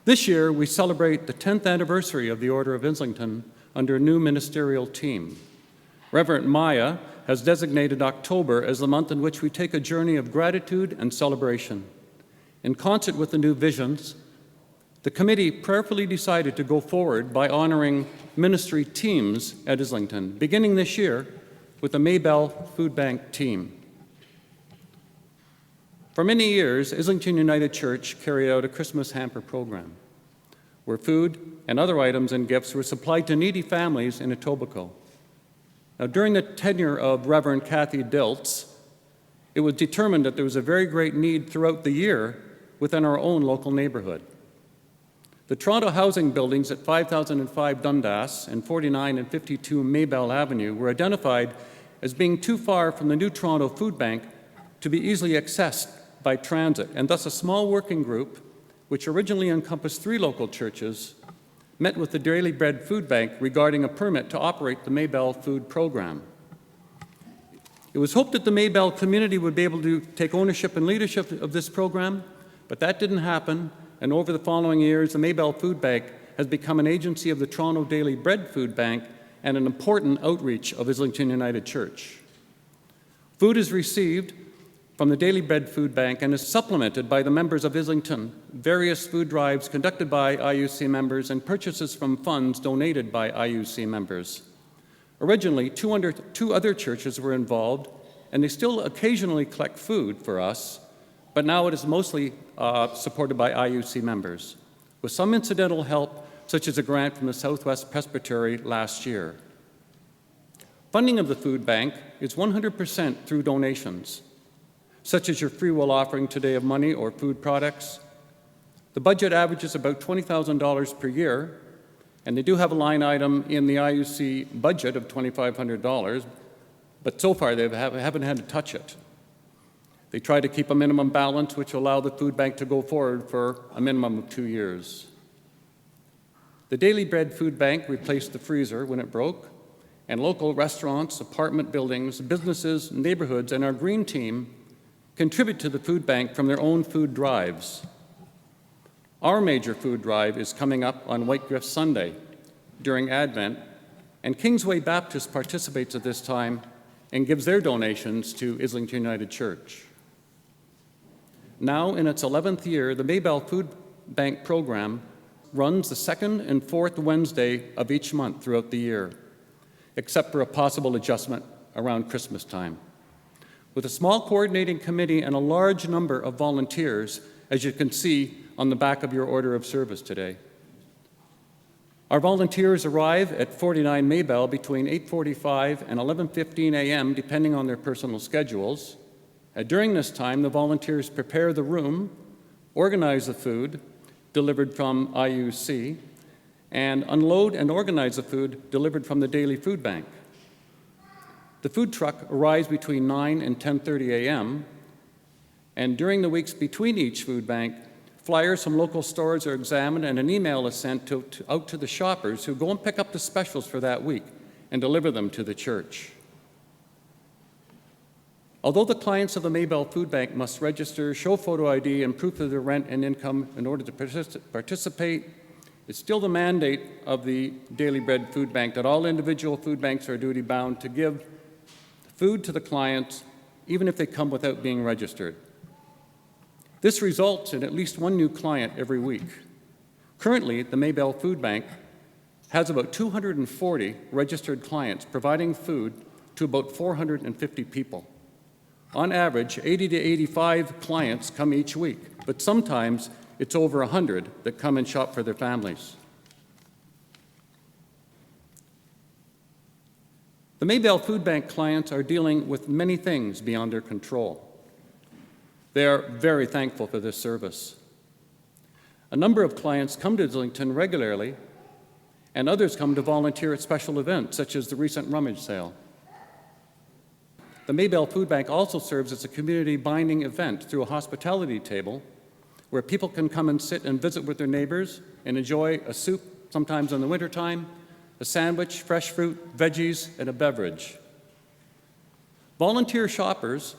This year, we celebrate the 10th anniversary of the Order of Islington under a new ministerial team. Reverend Maya has designated October as the month in which we take a journey of gratitude and celebration. In concert with the new visions, the committee prayerfully decided to go forward by honoring ministry teams at Islington, beginning this year with the Mabelle Food Bank team. For many years, Islington United Church carried out a Christmas hamper program where food and other items and gifts were supplied to needy families in Etobicoke. Now, during the tenure of Reverend Kathy Diltz, it was determined that there was a very great need throughout the year within our own local neighborhood. The Toronto housing buildings at 5005 Dundas and 49 and 52 Mabelle Avenue were identified as being too far from the new Toronto Food Bank to be easily accessed by transit, and thus a small working group, which originally encompassed 3 local churches, met with the Daily Bread Food Bank regarding a permit to operate the Mabelle food program. It was hoped that the Mabelle community would be able to take ownership and leadership of this program, but that didn't happen, and over the following years, the Mabelle Food Bank has become an agency of the Toronto Daily Bread Food Bank and an important outreach of Islington United Church. Food is received from the Daily Bread Food Bank and is supplemented by the members of Islington, various food drives conducted by IUC members, and purchases from funds donated by IUC members. Originally, 2 other churches were involved, and they still occasionally collect food for us, but now it is mostly supported by IUC members, with some incidental help, such as a grant from the Southwest Presbytery last year. Funding of the food bank is 100% through donations, such as your free will offering today of money or food products. The budget averages about $20,000 per year, and they do have a line item in the IUC budget of $2,500, but so far they haven't had to touch it. They try to keep a minimum balance, which will allow the food bank to go forward for a minimum of 2 years. The Daily Bread Food Bank replaced the freezer when it broke, and local restaurants, apartment buildings, businesses, neighborhoods, and our green team contribute to the food bank from their own food drives. Our major food drive is coming up on Whitegrift Sunday during Advent, and Kingsway Baptist participates at this time and gives their donations to Islington United Church. Now, in its 11th year, the Mabelle Food Bank program runs the 2nd and 4th Wednesday of each month throughout the year, except for a possible adjustment around Christmas time, with a small coordinating committee and a large number of volunteers, as you can see on the back of your order of service today. Our volunteers arrive at 49 Mabelle between 8:45 and 11:15 a.m., depending on their personal schedules. During this time, the volunteers prepare the room, organize the food delivered from IUC, and unload and organize the food delivered from the Daily Food Bank. The food truck arrives between 9 and 10:30 a.m., and during the weeks between each food bank, flyers from local stores are examined and an email is sent out to the shoppers who go and pick up the specials for that week and deliver them to the church. Although the clients of the Mabelle Food Bank must register, show photo ID, and proof of their rent and income in order to participate, it's still the mandate of the Daily Bread Food Bank that all individual food banks are duty-bound to give food to the clients, even if they come without being registered. This results in at least one new client every week. Currently, the Mabelle Food Bank has about 240 registered clients, providing food to about 450 people. On average, 80 to 85 clients come each week, but sometimes it's over 100 that come and shop for their families. The Mabelle Food Bank clients are dealing with many things beyond their control. They are very thankful for this service. A number of clients come to Islington regularly, and others come to volunteer at special events, such as the recent rummage sale. The Mabelle Food Bank also serves as a community binding event through a hospitality table where people can come and sit and visit with their neighbors and enjoy a soup, sometimes in the wintertime, a sandwich, fresh fruit, veggies, and a beverage. Volunteer shoppers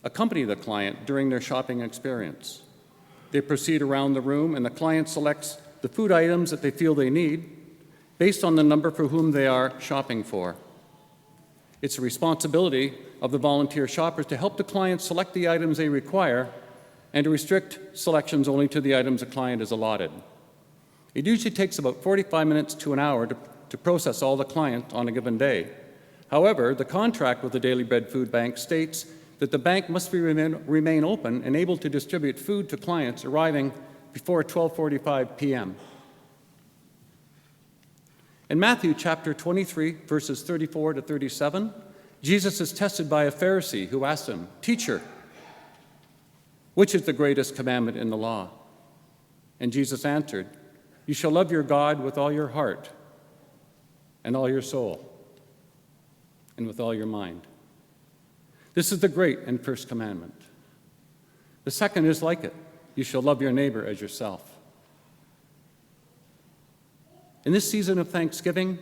accompany the client during their shopping experience. They proceed around the room, and the client selects the food items that they feel they need based on the number for whom they are shopping for. It's a responsibility of the volunteer shoppers to help the client select the items they require and to restrict selections only to the items the client is allotted. It usually takes about 45 minutes to an hour to process all the client on a given day. However, the contract with the Daily Bread Food Bank states that the bank must remain open and able to distribute food to clients arriving before 12:45 p.m. In Matthew chapter 23, verses 34 to 37, Jesus is tested by a Pharisee who asked him, "Teacher, which is the greatest commandment in the law?" And Jesus answered, "You shall love your God with all your heart and all your soul and with all your mind. This is the great and first commandment. The second is like it. You shall love your neighbor as yourself." In this season of Thanksgiving,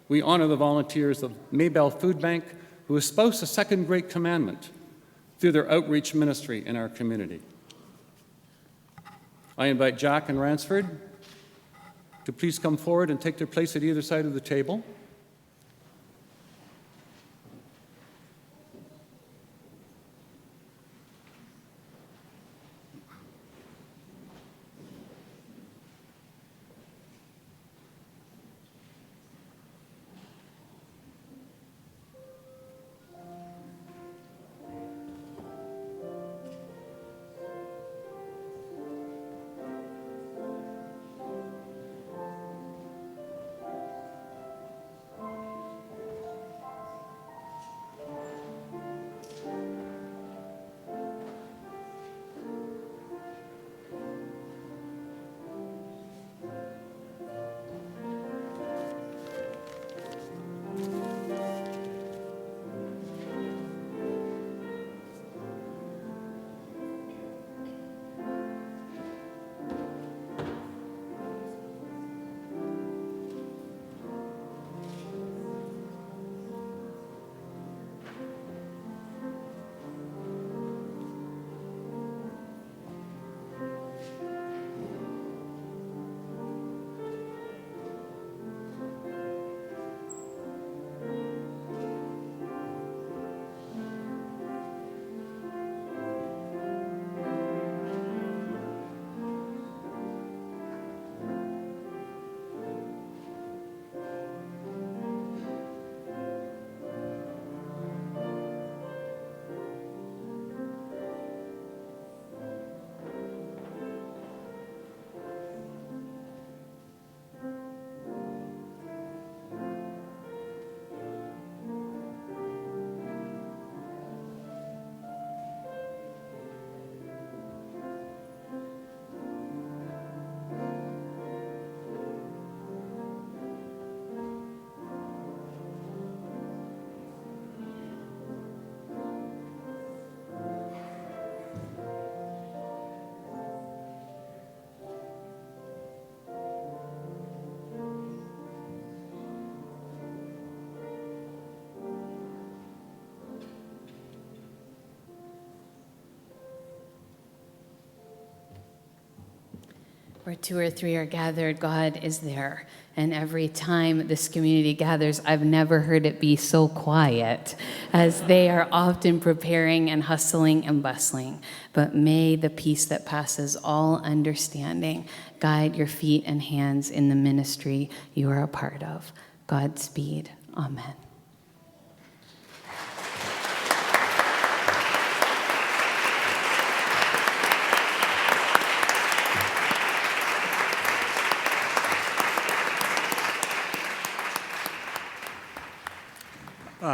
we honor the volunteers of Mabelle Food Bank who espouse the second great commandment through their outreach ministry in our community. I invite Jack and Ransford to please come forward and take their place at either side of the table. Where two or three are gathered, God is there. And every time this community gathers, I've never heard it be so quiet as they are often preparing and hustling and bustling. But may the peace that passes all understanding guide your feet and hands in the ministry you are a part of. Godspeed. Amen.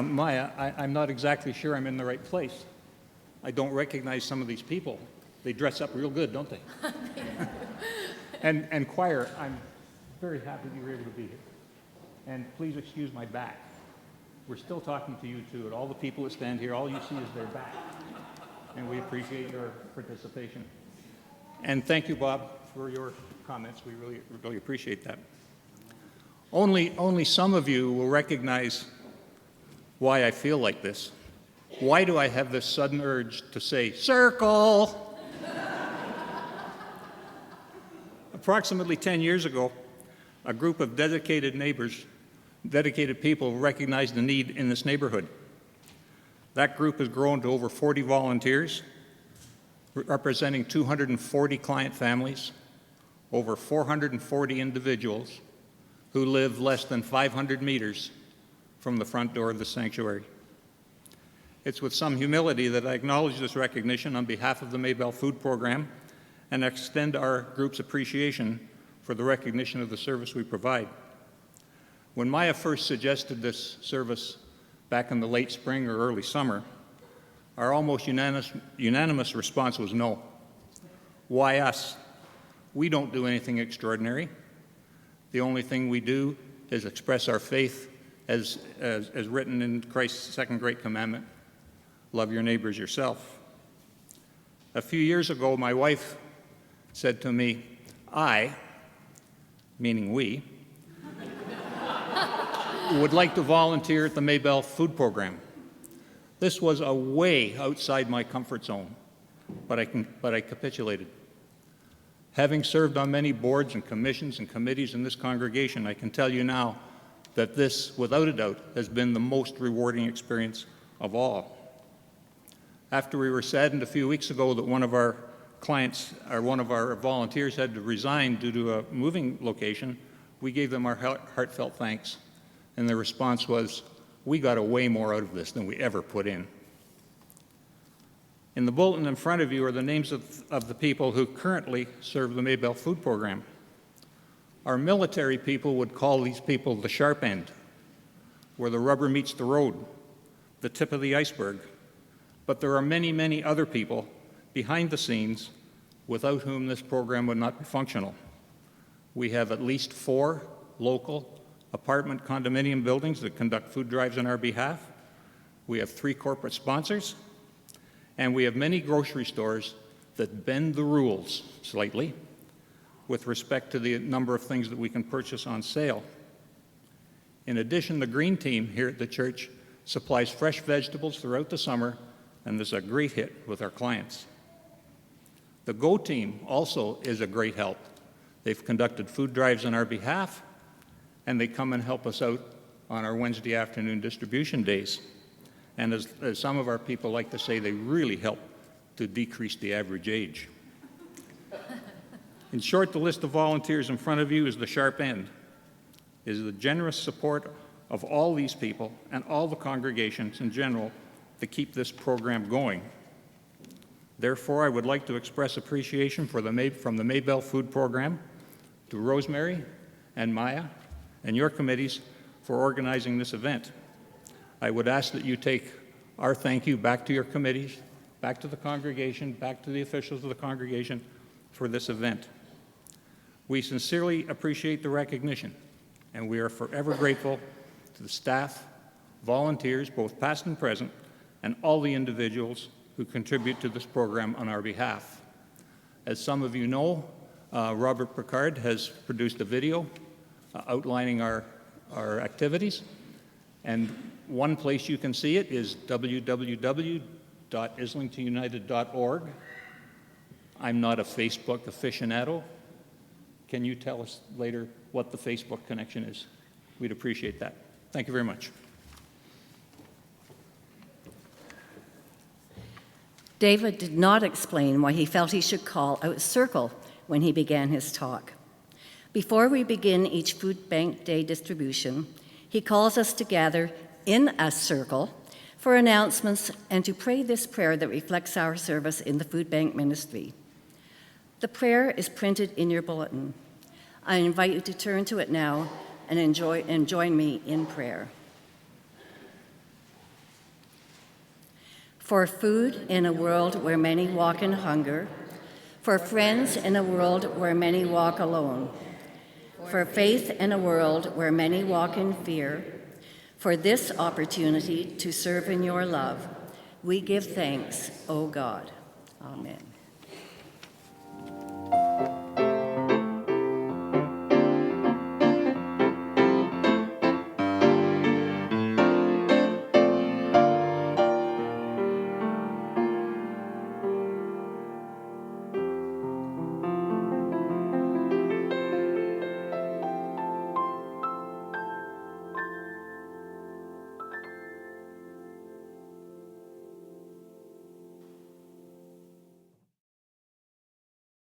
Maya, I'm not exactly sure I'm in the right place. I don't recognize some of these people. They dress up real good, don't they? And choir, I'm very happy you were able to be here. And please excuse my back. We're still talking to you too, and all the people that stand here, all you see is their back. And we appreciate your participation. And thank you, Bob, for your comments. We really appreciate that. Only some of you will recognize why I feel like this. Why do I have this sudden urge to say, circle? Approximately 10 years ago, a group of dedicated neighbors, dedicated people recognized the need in this neighborhood. That group has grown to over 40 volunteers, representing 240 client families, over 440 individuals who live less than 500 meters from the front door of the sanctuary. It's with some humility that I acknowledge this recognition on behalf of the Mabelle Food Program and extend our group's appreciation for the recognition of the service we provide. When Maya first suggested this service back in the late spring or early summer, our almost unanimous response was no. Why us? We don't do anything extraordinary. The only thing we do is express our faith as written in Christ's second great commandment, love your neighbors yourself. A few years ago, my wife said to me, I, meaning we, would like to volunteer at the Mabelle Food Program. This was a way outside my comfort zone, but I capitulated. Having served on many boards and commissions and committees in this congregation, I can tell you now that this, without a doubt, has been the most rewarding experience of all. After we were saddened a few weeks ago that one of our clients, or one of our volunteers had to resign due to a moving location, we gave them our heartfelt thanks. And the response was, we got way more out of this than we ever put in. In the bulletin in front of you are the names of the people who currently serve the Mabelle Food Program. Our military people would call these people the sharp end, where the rubber meets the road, the tip of the iceberg. But there are many, many other people behind the scenes without whom this program would not be functional. We have at least 4 local apartment condominium buildings that conduct food drives on our behalf. We have 3 corporate sponsors, and we have many grocery stores that bend the rules slightly with respect to the number of things that we can purchase on sale. In addition, the green team here at the church supplies fresh vegetables throughout the summer, and there's a great hit with our clients. The Go team also is a great help. They've conducted food drives on our behalf, and they come and help us out on our Wednesday afternoon distribution days. And as some of our people like to say, they really help to decrease the average age. In short, the list of volunteers in front of you is the sharp end, is the generous support of all these people and all the congregations in general to keep this program going. Therefore, I would like to express appreciation from the Mabelle Food Program to Rosemary and Maya and your committees for organizing this event. I would ask that you take our thank you back to your committees, back to the congregation, back to the officials of the congregation for this event. We sincerely appreciate the recognition, and we are forever grateful to the staff, volunteers, both past and present, and all the individuals who contribute to this program on our behalf. As some of you know, Robert Picard has produced a video outlining our activities, and one place you can see it is www.islingtonunited.org. I'm not a Facebook aficionado. Can you tell us later what the Facebook connection is? We'd appreciate that. Thank you very much. David did not explain why he felt he should call out circle when he began his talk. Before we begin each food bank day distribution, he calls us to gather in a circle for announcements and to pray this prayer that reflects our service in the food bank ministry. The prayer is printed in your bulletin. I invite you to turn to it now and join me in prayer. For food in a world where many walk in hunger, for friends in a world where many walk alone, for faith in a world where many walk in fear, for this opportunity to serve in your love, we give thanks, O God. Amen.